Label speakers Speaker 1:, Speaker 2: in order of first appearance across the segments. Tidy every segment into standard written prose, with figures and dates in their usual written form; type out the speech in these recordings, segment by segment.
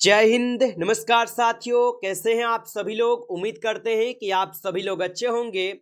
Speaker 1: जय हिंद। नमस्कार साथियों, कैसे हैं आप सभी लोग। उम्मीद करते हैं कि आप सभी लोग अच्छे होंगे।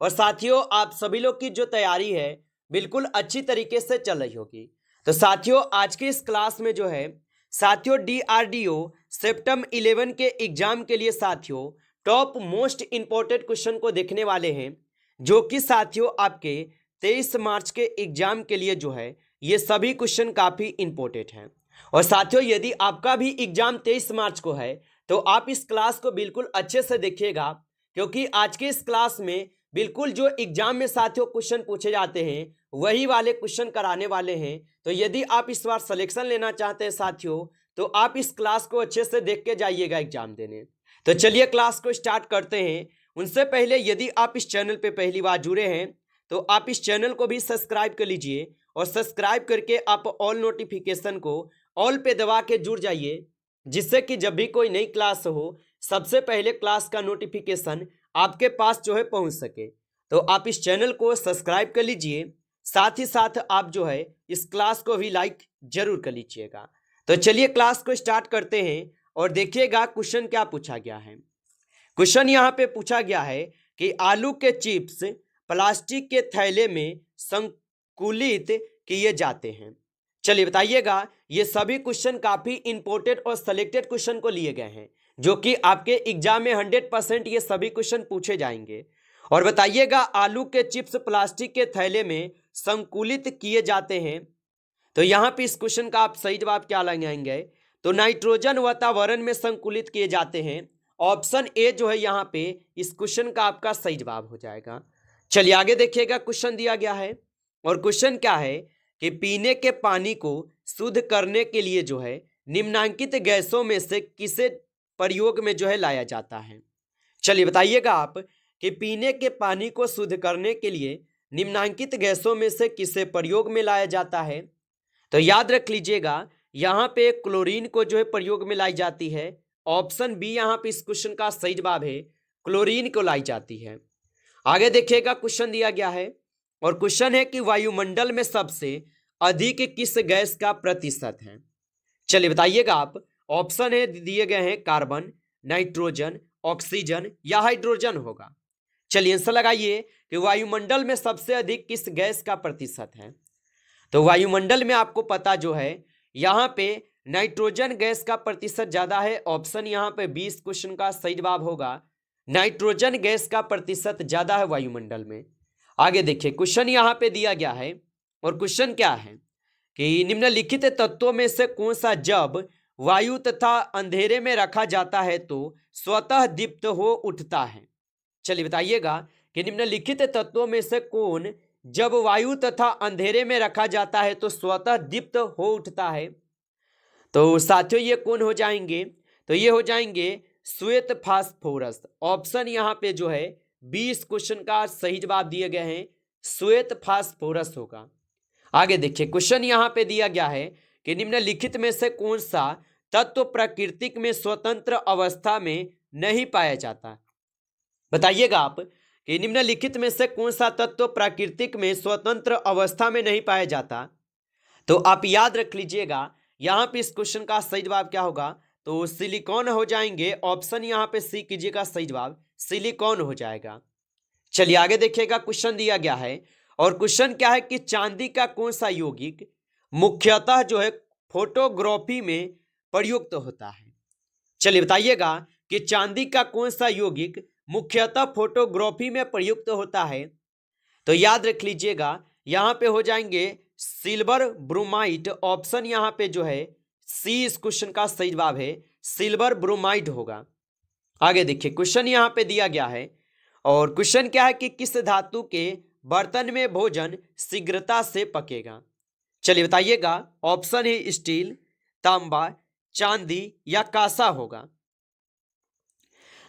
Speaker 1: और साथियों, आप सभी लोग की जो तैयारी है बिल्कुल अच्छी तरीके से चल रही होगी। तो साथियों, आज के इस क्लास में जो है साथियों DRDO सेप्टेम्बर 11 के एग्जाम के लिए साथियों टॉप मोस्ट इंपॉर्टेंट क्वेश्चन को देखने वाले हैं, जो कि साथियों आपके 23 मार्च के एग्जाम के लिए जो है ये सभी क्वेश्चन काफी इंपॉर्टेंट हैं। और साथियों, यदि आपका भी एग्जाम 23 मार्च को है तो आप इस क्लास को बिल्कुल अच्छे से देखिएगा, क्योंकि आज के इस क्लास में बिल्कुल जो एग्जाम में साथियों क्वेश्चन पूछे जाते हैं वही वाले क्वेश्चन कराने वाले हैं। तो यदि आप इस बार सिलेक्शन लेना चाहते हैं साथियों, तो आप इस क्लास को अच्छे से देख के जाइएगा एग्जाम देने। तो चलिए क्लास को स्टार्ट करते हैं। उनसे पहले यदि आप इस चैनल पे पहली बार जुड़े हैं तो आप इस चैनल को भी सब्सक्राइब कर लीजिए, और सब्सक्राइब करके आप ऑल नोटिफिकेशन को ऑल पे दबा के जुड़ जाइए, जिससे कि जब भी कोई नई क्लास हो सबसे पहले क्लास का नोटिफिकेशन आपके पास जो है पहुंच सके। तो आप इस चैनल को सब्सक्राइब कर लीजिए, साथ ही साथ आप जो है इस क्लास को भी लाइक जरूर कर लीजिएगा। तो चलिए क्लास को स्टार्ट करते हैं और देखिएगा क्वेश्चन क्या पूछा गया है। क्वेश्चन यहाँ पे पूछा गया है कि आलू के चिप्स प्लास्टिक के थैले में संकुलित किए जाते हैं। चलिए बताइएगा, ये सभी क्वेश्चन काफी इंपॉर्टेंट और सिलेक्टेड क्वेश्चन को लिए गए हैं, जो कि आपके एग्जाम में 100% ये सभी क्वेश्चन पूछे जाएंगे। और बताइएगा, आलू के चिप्स प्लास्टिक के थैले में संकुलित किए जाते हैं। तो यहाँ पे इस क्वेश्चन का आप सही जवाब क्या लगाएंगे? तो नाइट्रोजन वातावरण में संकुलित किए जाते हैं। ऑप्शन ए जो है यहाँ पे इस क्वेश्चन का आपका सही जवाब हो जाएगा। चलिए आगे देखिएगा, क्वेश्चन दिया गया है और क्वेश्चन क्या है कि पीने के पानी को शुद्ध करने के लिए जो है निम्नलिखित गैसों में से किसे प्रयोग में जो है लाया जाता है। चलिए बताइएगा आप कि पीने के पानी को शुद्ध करने के लिए निम्नलिखित गैसों में से किसे प्रयोग में लाया जाता है। तो याद रख लीजिएगा, यहाँ पे क्लोरीन को जो है प्रयोग में लाई जाती है। ऑप्शन बी यहाँ पे इस क्वेश्चन का सही जवाब है, क्लोरीन को लाई जाती है। आगे देखिएगा, क्वेश्चन दिया गया है और क्वेश्चन है कि वायुमंडल में सबसे अधिक किस गैस का प्रतिशत है। चलिए बताइएगा आप, ऑप्शन है दिए गए हैं कार्बन, नाइट्रोजन, ऑक्सीजन या हाइड्रोजन होगा। चलिए आंसर लगाइए कि वायुमंडल में सबसे अधिक किस गैस का प्रतिशत है। तो वायुमंडल में आपको पता जो है यहाँ पे नाइट्रोजन गैस का प्रतिशत ज्यादा है। ऑप्शन यहाँ पे 20 क्वेश्चन का सही जवाब होगा, नाइट्रोजन गैस का प्रतिशत ज्यादा है वायुमंडल में। आगे देखिए, क्वेश्चन यहाँ पे दिया गया है और क्वेश्चन क्या है कि निम्नलिखित तत्वों में से कौन सा जब वायु तथा अंधेरे में रखा जाता है तो स्वतः दीप्त हो उठता है। चलिए बताइएगा कि निम्नलिखित तत्वों में से कौन जब वायु तथा अंधेरे में रखा जाता है तो स्वतः दीप्त हो उठता है। तो साथियों, ये कौन हो जाएंगे? तो ये हो जाएंगे श्वेत फास्फोरस। ऑप्शन यहाँ पे जो है 20 क्वेश्चन का सही जवाब दिए गए हैं, श्वेत फास्फोरस होगा। आगे देखिए, क्वेश्चन यहाँ पे दिया गया है कि निम्नलिखित में से कौन सा तत्व प्राकृतिक में स्वतंत्र अवस्था में नहीं पाया जाता। बताइएगा आप कि निम्नलिखित में से कौन सा तत्व प्राकृतिक में स्वतंत्र अवस्था में नहीं पाया जाता। तो आप याद रख लीजिएगा, यहाँ पे इस क्वेश्चन का सही जवाब क्या होगा? तो सिलिकॉन हो जाएंगे। ऑप्शन यहाँ पे सी कीजिएगा, सही जवाब सिलिकॉन हो जाएगा। चलिए आगे देखिएगा, क्वेश्चन दिया गया है और क्वेश्चन क्या है कि चांदी का कौन सा यौगिक मुख्यतः जो है फोटोग्राफी में प्रयुक्त होता है। चलिए बताइएगा कि चांदी का कौन सा यौगिक मुख्यतः फोटोग्राफी में प्रयुक्त होता है। तो याद रख लीजिएगा, यहां पे हो जाएंगे सिल्वर ब्रोमाइड। ऑप्शन यहां पे जो है सी इस क्वेश्चन का सही जवाब है, सिल्वर ब्रोमाइड होगा। आगे देखिए, क्वेश्चन यहां पे दिया गया है और क्वेश्चन क्या है कि किस धातु के बर्तन में भोजन शीघ्रता से पकेगा। चलिए बताइएगा, ऑप्शन है स्टील, तांबा, चांदी या कांसा होगा।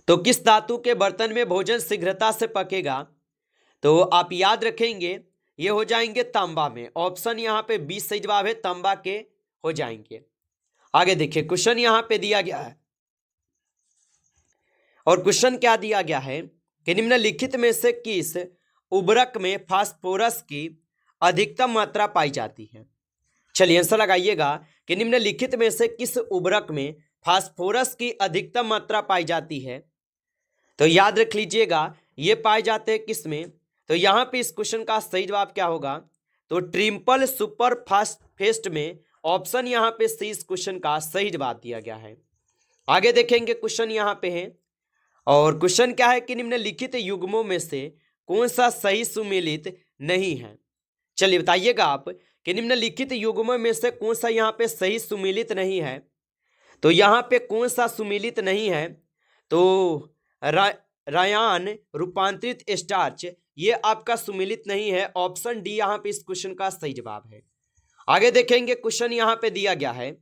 Speaker 1: तो किस धातु के बर्तन में भोजन शीघ्रता से पकेगा? तो आप याद रखेंगे ये हो जाएंगे तांबा में। ऑप्शन यहाँ पे 20 सही जवाब है, तांबा के हो जाएंगे। आगे देखिए, क्वेश्चन यहाँ पे दिया गया है और क्वेश्चन क्या दिया गया है कि निम्नलिखित में से किस उर्वरक में फास्फोरस की अधिकतम मात्रा पाई जाती है। चलिए आंसर लगाइएगा कि निम्नलिखित में से किस उर्वरक में फास्फोरस की अधिकतम मात्रा पाई जाती है? तो याद रख लीजिएगा, ये पाए जाते हैं किसमें? तो यहाँ पे इस क्वेश्चन का सही जवाब क्या होगा? तो ट्रिपल सुपर फास्फेट में। ऑप्शन यहाँ पे सी इस क्वेश्चन का सही जवाब दिया गया है। आगे देखेंगे क्वेश्चन यहाँ पे है, और क्वेश्चन क्या है कि निम्नलिखित युग्मों में से कौन सा सही सुमेलित नहीं है? चलिए बताइएगा आप कि निम्नलिखित युग्मों में से कौन सा यहाँ पे सही सुमेलित नहीं है। तो यहाँ पे कौन सा सुमेलित नहीं है? तो रायान रूपांतरित स्टार्च, ये आपका सुमेलित नहीं है। ऑप्शन डी यहाँ पे इस क्वेश्चन का सही जवाब है। आगे देखेंगे क्वेश्चन यहाँ पे दिया गया है,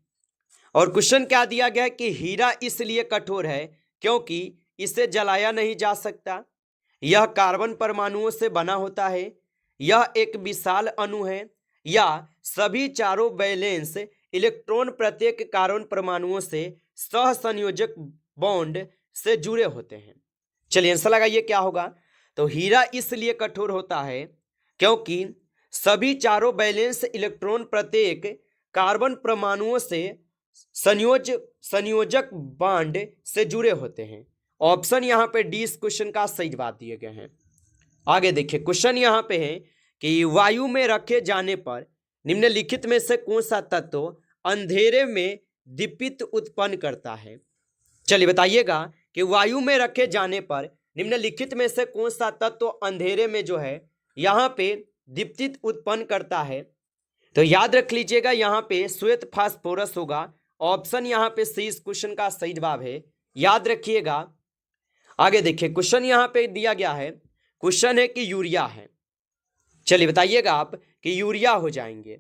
Speaker 1: और क्वेश्चन क्या दिया गया है कि हीरा इसलिए कठोर है क्योंकि इसे जलाया नहीं जा सकता, यह कार्बन परमाणुओं से बना होता है, यह एक विशाल अणु है, या सभी चारों वैलेंस इलेक्ट्रॉन प्रत्येक कार्बन परमाणुओं से सहसंयोजक बॉन्ड से जुड़े होते हैं। चलिए आंसर लगाइए क्या होगा? तो हीरा इसलिए कठोर होता है क्योंकि सभी चारों वैलेंस इलेक्ट्रॉन प्रत्येक कार्बन परमाणुओं से संयोजक बॉन्ड से जुड़े होते हैं। ऑप्शन यहाँ पे डी इस क्वेश्चन का सही जवाब दिए गए हैं। आगे देखिए क्वेश्चन यहाँ पे है कि वायु में रखे जाने पर निम्नलिखित में से कौन सा तत्व अंधेरे में दीप्ति उत्पन्न करता है? चलिए बताइएगा कि वायु में रखे जाने पर निम्नलिखित में से कौन सा तत्व अंधेरे में जो है यहाँ पे दीप्ति उत्पन्न करता है? तो याद रख लीजिएगा यहाँ पे श्वेत फास्फोरस होगा। ऑप्शन यहाँ पे सी इस क्वेश्चन का सही जवाब है, याद रखिएगा। आगे देखिए क्वेश्चन यहाँ पे दिया गया है, क्वेश्चन है कि यूरिया है। चलिए बताइएगा आप कि यूरिया हो जाएंगे।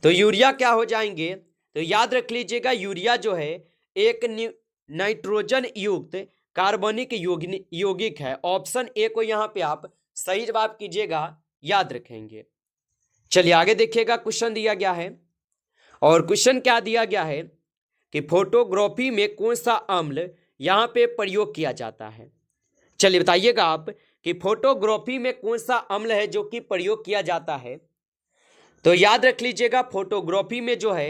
Speaker 1: तो यूरिया क्या हो जाएंगे? तो याद रख लीजिएगा यूरिया जो है एक नाइट्रोजन युक्त कार्बनिक यौगिक है। ऑप्शन ए को यहाँ पे आप सही जवाब कीजिएगा, याद रखेंगे। चलिए आगे देखिएगा क्वेश्चन दिया गया है, और क्वेश्चन क्या दिया गया है कि फोटोग्राफी में कौन सा अम्ल यहाँ पे प्रयोग किया जाता है? चलिए बताइएगा आप कि फोटोग्राफी में कौन सा अम्ल है जो कि प्रयोग किया जाता है? तो याद रख लीजिएगा फोटोग्राफी में जो है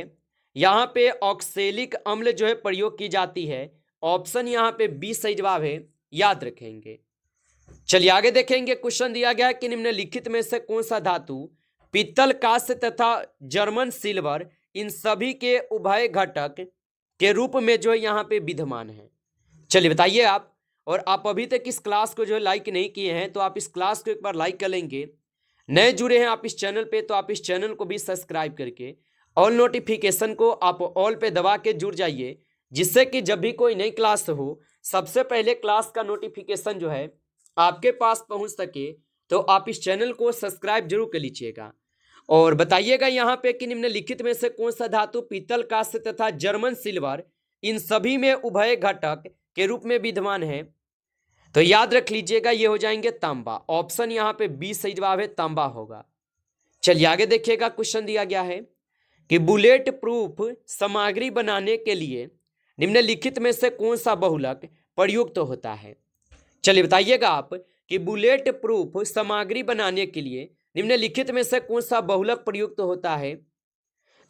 Speaker 1: यहाँ पे ऑक्सैलिक अम्ल जो है प्रयोग की जाती है। ऑप्शन यहाँ पे बी सही जवाब है, याद रखेंगे। चलिए आगे देखेंगे क्वेश्चन दिया गया है कि निम्नलिखित में से कौन सा धातु पीतल, कांस्य तथा जर्मन सिल्वर इन सभी के उभय घटक के रूप में जो है यहाँ पे विद्यमान है? चलिए बताइए आप। और आप अभी तक इस क्लास को जो है लाइक नहीं किए हैं तो आप इस क्लास को एक बार लाइक कर लेंगे। नए जुड़े हैं आप इस चैनल पे तो आप इस चैनल को भी सब्सक्राइब करके ऑल नोटिफिकेशन को आप ऑल पे दबा के जुड़ जाइए, जिससे कि जब भी कोई नई क्लास हो सबसे पहले क्लास का नोटिफिकेशन जो है आपके पास पहुंच सके। तो आप इस चैनल को सब्सक्राइब जरूर कर लीजिएगा। और बताइएगा यहाँ पे कि निम्नलिखित में से कौन सा धातु पीतल, कांस्य तथा जर्मन सिल्वर इन सभी में उभय घटक के रूप में विद्यमान है? तो याद रख लीजिएगा ये हो जाएंगे तांबा। ऑप्शन यहाँ पे बी सही जवाब है, तांबा होगा। चलिए आगे देखिएगा क्वेश्चन दिया गया है कि बुलेट प्रूफ सामग्री बनाने के लिए निम्नलिखित में से कौन सा बहुलक प्रयुक्त होता है? चलिए बताइएगा आप कि बुलेट प्रूफ सामग्री बनाने के लिए निम्नलिखित में से कौन सा बहुलक प्रयुक्त होता है?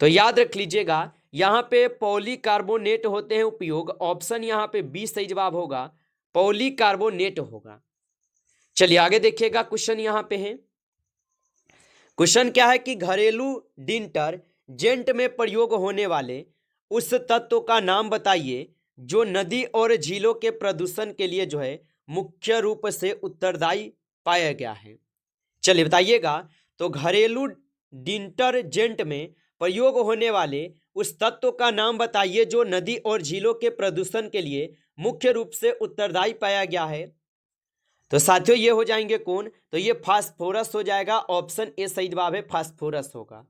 Speaker 1: तो याद रख लीजिएगा यहाँ पे पॉलीकार्बोनेट होते हैं उपयोग। ऑप्शन यहाँ पे बी सही जवाब होगा, पॉलीकार्बोनेट होगा। चलिए आगे देखिएगा क्वेश्चन यहाँ पे है, क्वेश्चन क्या है कि घरेलू डिटर्जेंट में प्रयोग होने वाले उस तत्व का नाम बताइए जो नदी और झीलों के प्रदूषण के लिए जो है मुख्य रूप से उत्तरदायी पाया गया है। चलिए बताइएगा। तो घरेलू डिटर्जेंट में प्रयोग होने वाले उस तत्व का नाम बताइए जो नदी और झीलों के प्रदूषण के लिए मुख्य रूप से उत्तरदायी पाया गया है। तो साथियों ये हो जाएंगे कौन? तो ये फास्फोरस हो जाएगा। ऑप्शन ए सही जवाब है, फास्फोरस होगा।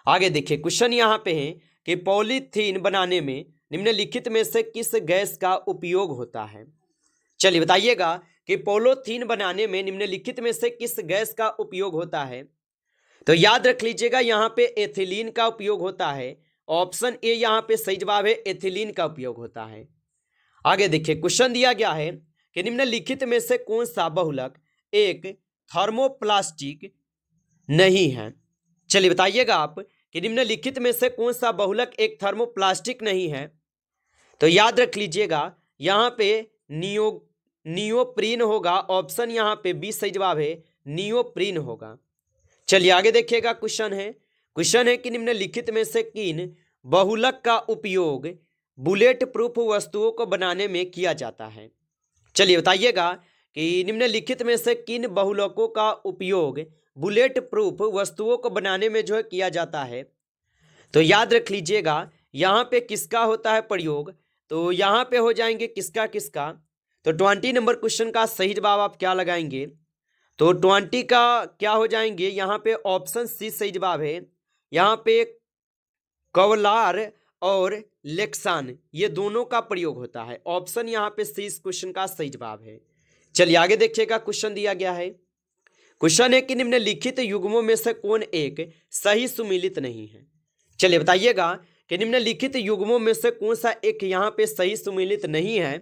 Speaker 1: आगे देखिए क्वेश्चन यहाँ पे है कि पॉलीथीन बनाने में निम्नलिखित में से किस गैस का उपयोग होता है? चलिए बताइएगा कि पॉलीथीन बनाने में निम्नलिखित में से किस गैस का उपयोग होता है? तो याद रख लीजिएगा यहाँ पे एथिलीन का उपयोग होता है। ऑप्शन ए यहाँ पे सही जवाब है, एथिलीन का उपयोग होता है। आगे देखिए क्वेश्चन दिया गया है कि निम्नलिखित में से कौन सा बहुलक एक थर्मोप्लास्टिक नहीं है? चलिए बताइएगा आप कि निम्नलिखित में से कौन सा बहुलक एक थर्मोप्लास्टिक नहीं है? तो याद रख लीजिएगा यहाँ पे नियोप्रीन होगा। ऑप्शन यहाँ पे बी सही जवाब है, नियोप्रीन होगा। चलिए आगे देखिएगा, क्वेश्चन है कि निम्नलिखित में से किन बहुलक का उपयोग बुलेट प्रूफ वस्तुओं को बनाने में किया जाता है। चलिए बताइएगा कि निम्नलिखित में से किन बहुलकों का उपयोग बुलेट प्रूफ वस्तुओं को बनाने में जो है किया जाता है। तो याद रख लीजिएगा यहाँ पे किसका होता है प्रयोग, तो यहाँ पे हो जाएंगे किसका किसका। तो 20 नंबर क्वेश्चन का सही जवाब आप क्या लगाएंगे, तो 20 का क्या हो जाएंगे, यहाँ पे ऑप्शन सी सही जवाब है। यहाँ पे कवलार और लेक्सान ये दोनों का प्रयोग होता है। ऑप्शन यहाँ पे सी इस क्वेश्चन का सही जवाब है। चलिए आगे देखिएगा, क्वेश्चन दिया गया है। क्वेश्चन है कि निम्नलिखित युग्मों में से कौन एक सही सुमेलित नहीं है। चलिए बताइएगा कि निम्नलिखित युग्मों में से कौन सा एक यहाँ पे सही सुमेलित नहीं है।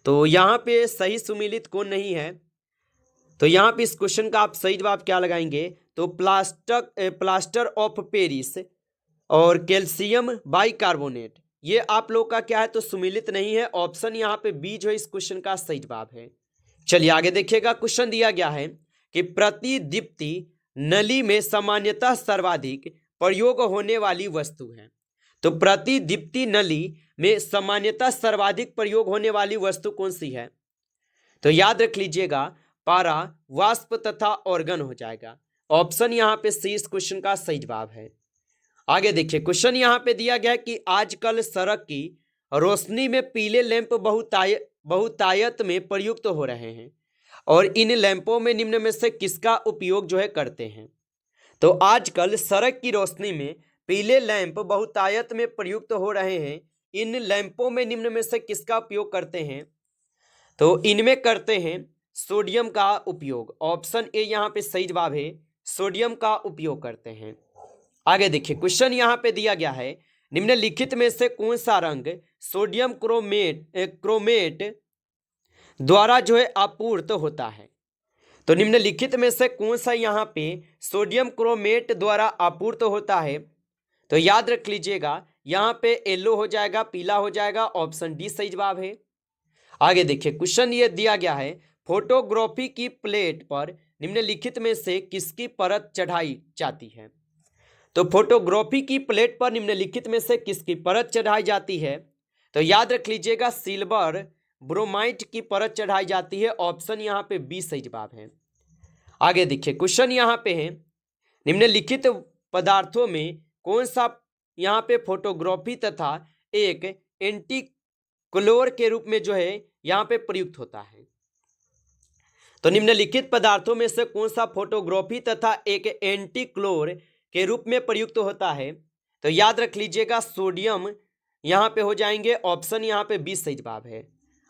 Speaker 1: तो यहाँ पे सही सुमेलित कौन नहीं है, तो यहाँ पे इस क्वेश्चन का आप सही जवाब क्या लगाएंगे, तो प्लास्टर ऑफ पेरिस और कैल्शियम बाइकार्बोनेट ये आप लोग का क्या है, तो सुमेलित नहीं है। ऑप्शन यहाँ पे बी जो है इस क्वेश्चन का सही जवाब है। चलिए आगे देखिएगा, क्वेश्चन दिया गया है कि प्रतिदीप्ति नली में सामान्यतः सर्वाधिक प्रयोग होने वाली वस्तु है। तो प्रतिदीप्ति नली में सामान्यतः सर्वाधिक प्रयोग होने वाली वस्तु कौन सी है, तो याद रख लीजिएगा पारा, वाष्प तथा ऑर्गन हो जाएगा। ऑप्शन यहाँ पे सी इस क्वेश्चन का सही जवाब है। आगे देखिए, क्वेश्चन यहाँ पे दिया गया है कि आजकल सड़क की रोशनी में पीले लैंप बहुतायत में प्रयुक्त हो रहे हैं और इन लैंपों में निम्न में से किसका उपयोग जो है करते हैं। तो आजकल सड़क की रोशनी में पीले लैंप बहुतायत में प्रयुक्त हो रहे हैं, इन लैंपों में निम्न में से किसका उपयोग करते हैं, तो इनमें करते हैं सोडियम का उपयोग। ऑप्शन ए यहाँ पे सही जवाब है, सोडियम का उपयोग करते हैं। आगे देखिए, क्वेश्चन यहाँ पे दिया गया है निम्नलिखित में से कौन सा रंग सोडियम क्रोमेट द्वारा जो है आपूर्त होता है। तो निम्नलिखित में से कौन सा यहाँ पे सोडियम क्रोमेट द्वारा आपूर्त होता है, तो याद रख लीजिएगा यहाँ पे येलो हो जाएगा, पीला हो जाएगा। ऑप्शन डी सही जवाब है। आगे देखिए, क्वेश्चन ये दिया गया है फोटोग्राफी की प्लेट पर निम्नलिखित में से किसकी परत चढ़ाई जाती है। तो फोटोग्राफी की प्लेट पर निम्नलिखित में से किसकी परत चढ़ाई जाती है, तो याद रख लीजिएगा सिल्वर ब्रोमाइट की परत चढ़ाई जाती है। ऑप्शन यहाँ पे बी सही जवाब है। आगे देखिए, क्वेश्चन यहाँ पे है निम्नलिखित पदार्थों में कौन सा यहाँ पे फोटोग्राफी तथा एक एंटीक्लोर के रूप में जो है यहाँ पे प्रयुक्त होता है। तो निम्नलिखित पदार्थों में से कौन सा फोटोग्राफी तथा एक एंटीक्लोर के रूप में प्रयुक्त होता है, तो याद रख लीजिएगा सोडियम यहाँ पे हो जाएंगे। ऑप्शन यहाँ पे बी सही जवाब है।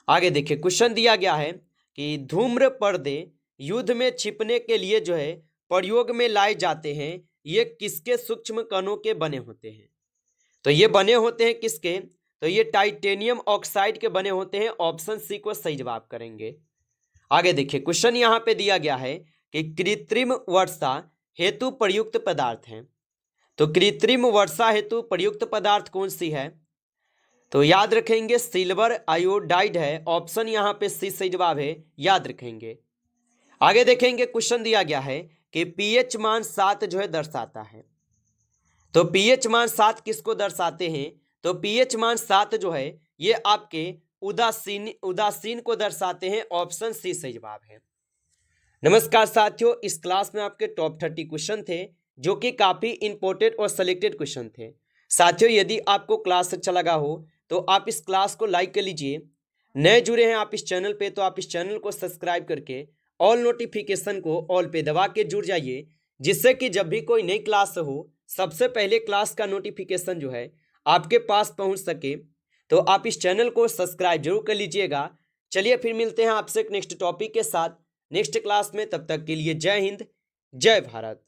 Speaker 1: आगे देखिए, क्वेश्चन दिया गया है कि धूम्र पर्दे युद्ध में छिपने के लिए जो है प्रयोग में लाए जाते हैं, ये किसके सूक्ष्म कणों के बने होते हैं। तो ये बने होते हैं किसके, तो ये टाइटेनियम ऑक्साइड के बने होते हैं। ऑप्शन सी को सही जवाब करेंगे। आगे देखिए, क्वेश्चन यहाँ पे दिया गया है कि कृत्रिम वर्षा हेतु प्रयुक्त पदार्थ हैं। तो कृत्रिम वर्षा हेतु प्रयुक्त पदार्थ कौन सी है, तो याद रखेंगे सिल्वर आयोडाइड है। ऑप्शन यहाँ पे सी सही जवाब है, याद रखेंगे। आगे देखेंगे, क्वेश्चन दिया गया है कि पीएच मान 7 जो है दर्शाता है। तो पीएच मान 7 किसको दर्शाते हैं, तो पीएच मान 7 जो है ये आपके उदासीन को दर्शाते हैं। ऑप्शन सी सही जवाब है। नमस्कार साथियों, इस क्लास में आपके टॉप 30 क्वेश्चन थे जो कि काफ़ी इंपॉर्टेंट और सिलेक्टेड क्वेश्चन थे। साथियों, यदि आपको क्लास अच्छा लगा हो तो आप इस क्लास को लाइक कर लीजिए। नए जुड़े हैं आप इस चैनल पे तो आप इस चैनल को सब्सक्राइब करके ऑल नोटिफिकेशन को ऑल पे दबा के जुड़ जाइए, जिससे कि जब भी कोई नई क्लास हो सबसे पहले क्लास का नोटिफिकेशन जो है आपके पास पहुंच सके। तो आप इस चैनल को सब्सक्राइब जरूर कर लीजिएगा। चलिए फिर मिलते हैं आपसे एक नेक्स्ट टॉपिक के साथ नेक्स्ट क्लास में। तब तक के लिए जय हिंद, जय भारत।